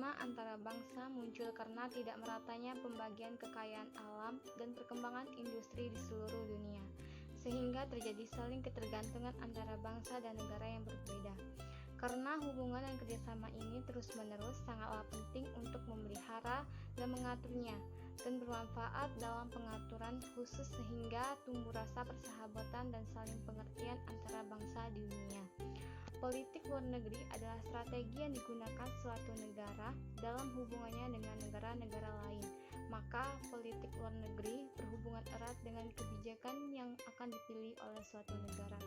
kerjasama antara bangsa muncul karena tidak meratanya pembagian kekayaan alam dan perkembangan industri di seluruh dunia, sehingga terjadi saling ketergantungan antara bangsa dan negara yang berbeda. Karena hubungan dan kerjasama ini terus-menerus sangatlah penting untuk memelihara dan mengaturnya, dan bermanfaat dalam pengaturan khusus sehingga tumbuh rasa persahabatan dan saling pengertian antara bangsa di dunia. Politik luar negeri adalah strategi yang digunakan suatu negara dalam hubungannya dengan negara-negara lain. Maka politik luar negeri berhubungan erat dengan kebijakan yang akan dipilih oleh suatu negara.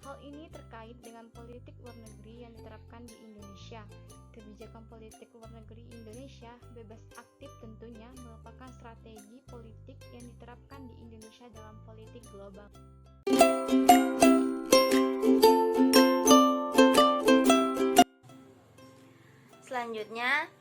Hal ini terkait dengan politik luar negeri yang diterapkan di Indonesia. Kebijakan politik luar negeri Indonesia bebas aktif tentunya merupakan strategi politik yang diterapkan di Indonesia dalam politik global. Selanjutnya,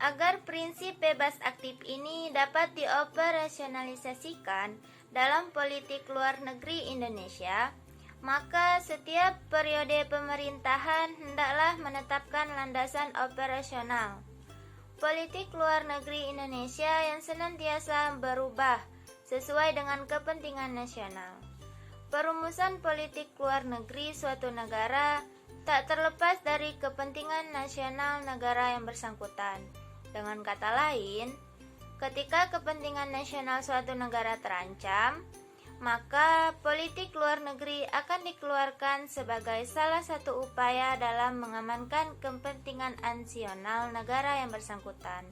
agar prinsip bebas aktif ini dapat dioperasionalisasikan dalam politik luar negeri Indonesia, maka setiap periode pemerintahan hendaklah menetapkan landasan operasional politik luar negeri Indonesia yang senantiasa berubah sesuai dengan kepentingan nasional. Perumusan politik luar negeri suatu negara tak terlepas dari kepentingan nasional negara yang bersangkutan. Dengan kata lain, ketika kepentingan nasional suatu negara terancam, maka politik luar negeri akan dikeluarkan sebagai salah satu upaya dalam mengamankan kepentingan nasional negara yang bersangkutan.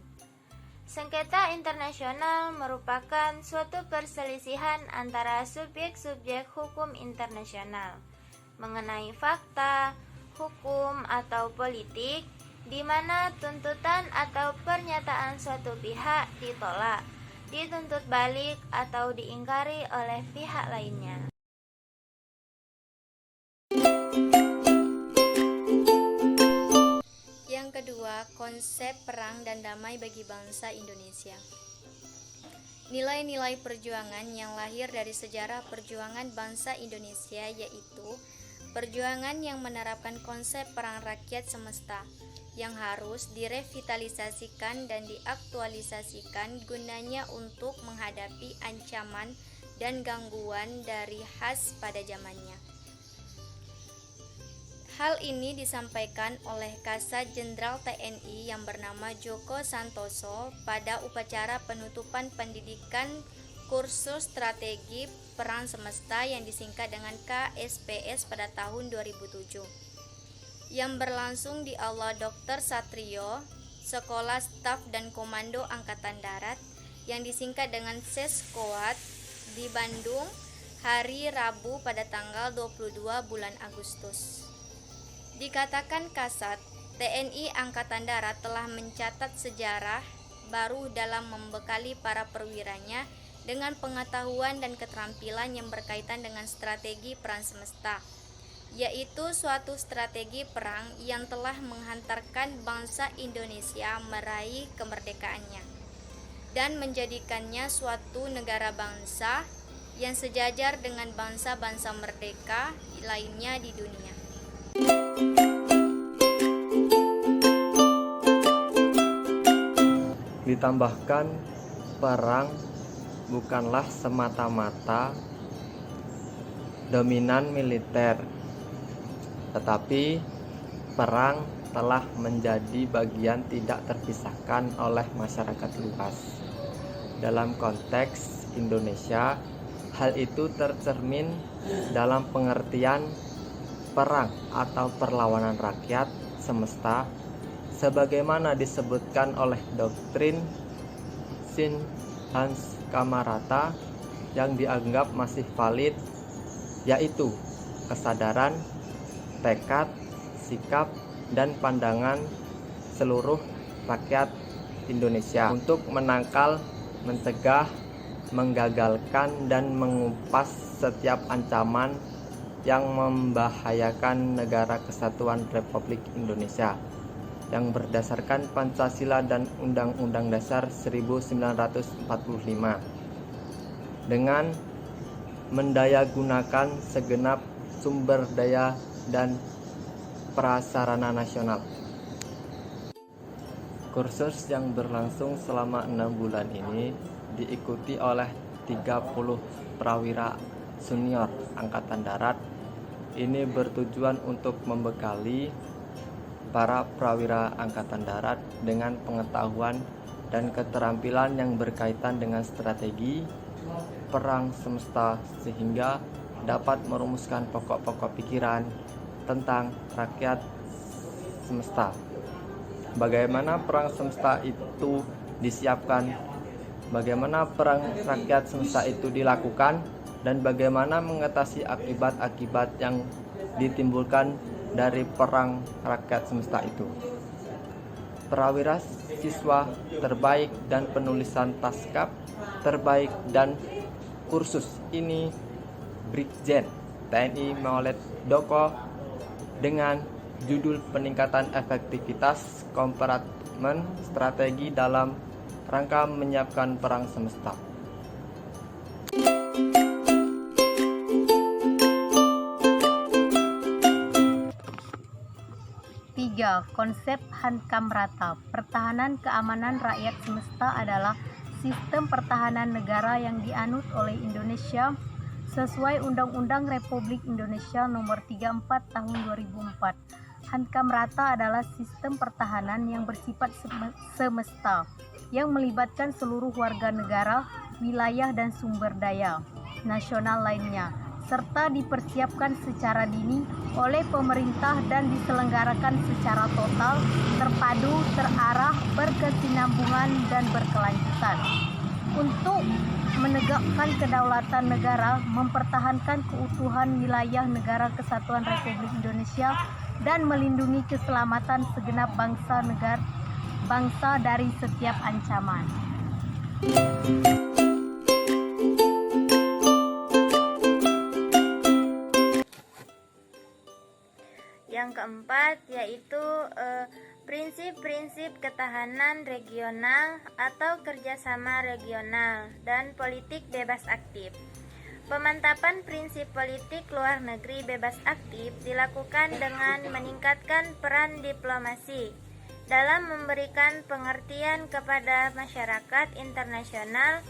Sengketa internasional merupakan suatu perselisihan antara subjek-subjek hukum internasional mengenai fakta, hukum atau politik, di mana tuntutan atau pernyataan suatu pihak ditolak, dituntut balik atau diingkari oleh pihak lainnya. Yang kedua, konsep perang dan damai bagi bangsa Indonesia. Nilai-nilai perjuangan yang lahir dari sejarah perjuangan bangsa Indonesia yaitu perjuangan yang menerapkan konsep perang rakyat semesta yang harus direvitalisasikan dan diaktualisasikan gunanya untuk menghadapi ancaman dan gangguan dari khas pada zamannya. Hal ini disampaikan oleh Kasat Jenderal TNI yang bernama Djoko Santoso pada upacara penutupan pendidikan kursus strategi perang semesta yang disingkat dengan KSPS pada tahun 2007 yang berlangsung di Aula Dr. Satrio, Sekolah Staf dan Komando Angkatan Darat yang disingkat dengan Seskoat di Bandung hari Rabu pada tanggal 22 bulan Agustus. Dikatakan Kasat, TNI Angkatan Darat telah mencatat sejarah baru dalam membekali para perwiranya dengan pengetahuan dan keterampilan yang berkaitan dengan strategi perang semesta, yaitu suatu strategi perang yang telah menghantarkan bangsa Indonesia meraih kemerdekaannya dan menjadikannya suatu negara bangsa yang sejajar dengan bangsa-bangsa merdeka lainnya di dunia. Ditambahkan, perang bukanlah semata-mata dominan militer, tetapi perang telah menjadi bagian tidak terpisahkan oleh masyarakat luas. Dalam konteks Indonesia, hal itu tercermin dalam pengertian perang atau perlawanan rakyat semesta sebagaimana disebutkan oleh doktrin Shin Hans Camarata yang dianggap masih valid, yaitu kesadaran, tekad, sikap, dan pandangan seluruh rakyat Indonesia untuk menangkal, mencegah, menggagalkan, dan mengupas setiap ancaman yang membahayakan Negara Kesatuan Republik Indonesia yang berdasarkan Pancasila dan Undang-Undang Dasar 1945 dengan mendayagunakan segenap sumber daya dan prasarana nasional. Kursus yang berlangsung selama 6 bulan ini diikuti oleh 30 prawira senior Angkatan Darat. Ini bertujuan untuk membekali para prawira Angkatan Darat dengan pengetahuan dan keterampilan yang berkaitan dengan strategi perang semesta sehingga dapat merumuskan pokok-pokok pikiran tentang rakyat semesta. Bagaimana perang semesta itu disiapkan, bagaimana perang rakyat semesta itu dilakukan, dan bagaimana mengatasi akibat-akibat yang ditimbulkan dari perang rakyat semesta itu. Prawira siswa terbaik dan penulisan taskap terbaik dan kursus ini Brigjen TNI Maulid Doko dengan judul peningkatan efektivitas kompartmen strategi dalam rangka menyiapkan perang semesta. Konsep hankam rata. Pertahanan keamanan rakyat semesta adalah sistem pertahanan negara yang dianut oleh Indonesia sesuai Undang-Undang Republik Indonesia Nomor 34 Tahun 2004. Hankam rata adalah sistem pertahanan yang bersifat semesta yang melibatkan seluruh warga negara, wilayah dan sumber daya nasional lainnya, serta dipersiapkan secara dini oleh pemerintah dan diselenggarakan secara total, terpadu, terarah, berkesinambungan, dan berkelanjutan. Untuk menegakkan kedaulatan negara, mempertahankan keutuhan wilayah negara kesatuan Republik Indonesia, dan melindungi keselamatan segenap bangsa dari setiap ancaman. Yang keempat yaitu prinsip-prinsip ketahanan regional atau kerjasama regional dan politik bebas aktif. Pemantapan prinsip politik luar negeri bebas aktif dilakukan dengan meningkatkan peran diplomasi dalam memberikan pengertian kepada masyarakat internasional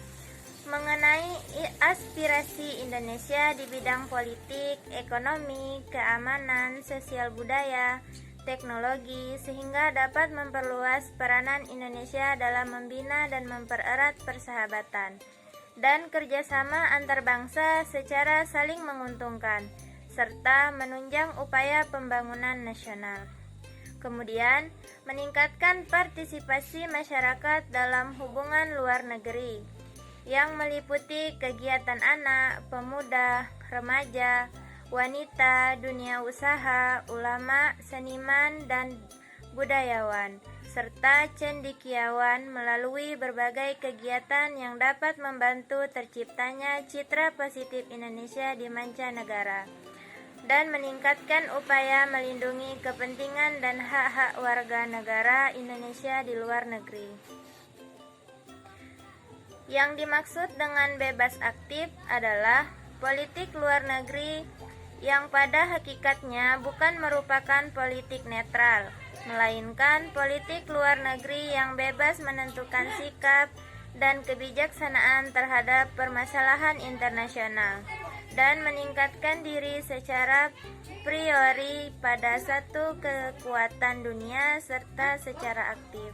mengenai aspirasi Indonesia di bidang politik, ekonomi, keamanan, sosial budaya, teknologi, sehingga dapat memperluas peranan Indonesia dalam membina dan mempererat persahabatan dan kerjasama antar bangsa secara saling menguntungkan, serta menunjang upaya pembangunan nasional. Kemudian, meningkatkan partisipasi masyarakat dalam hubungan luar negeri, yang meliputi kegiatan anak, pemuda, remaja, wanita, dunia usaha, ulama, seniman, dan budayawan, serta cendekiawan melalui berbagai kegiatan yang dapat membantu terciptanya citra positif Indonesia di mancanegara dan meningkatkan upaya melindungi kepentingan dan hak-hak warga negara Indonesia di luar negeri. Yang dimaksud dengan bebas aktif adalah politik luar negeri yang pada hakikatnya bukan merupakan politik netral, melainkan politik luar negeri yang bebas menentukan sikap dan kebijaksanaan terhadap permasalahan internasional dan meningkatkan diri secara priori pada satu kekuatan dunia serta secara aktif.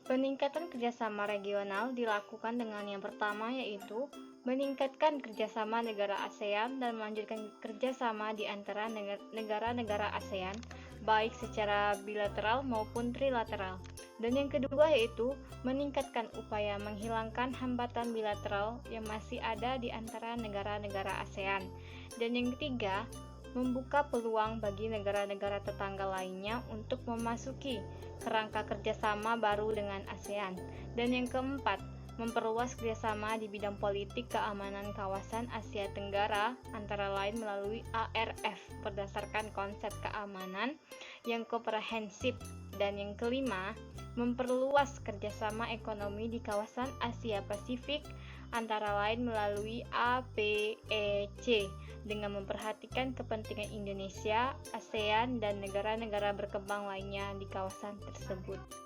Peningkatan kerjasama regional dilakukan dengan yang pertama yaitu meningkatkan kerjasama negara ASEAN dan melanjutkan kerjasama di antara negara-negara ASEAN baik secara bilateral maupun trilateral. Dan yang kedua yaitu meningkatkan upaya menghilangkan hambatan bilateral yang masih ada di antara negara-negara ASEAN. Dan yang ketiga, membuka peluang bagi negara-negara tetangga lainnya untuk memasuki kerangka kerjasama baru dengan ASEAN. Dan yang keempat, memperluas kerjasama di bidang politik keamanan kawasan Asia Tenggara, antara lain melalui ARF berdasarkan konsep keamanan yang komprehensif. Dan yang kelima, memperluas kerjasama ekonomi di kawasan Asia Pasifik antara lain melalui APEC dengan memperhatikan kepentingan Indonesia, ASEAN, dan negara-negara berkembang lainnya di kawasan tersebut.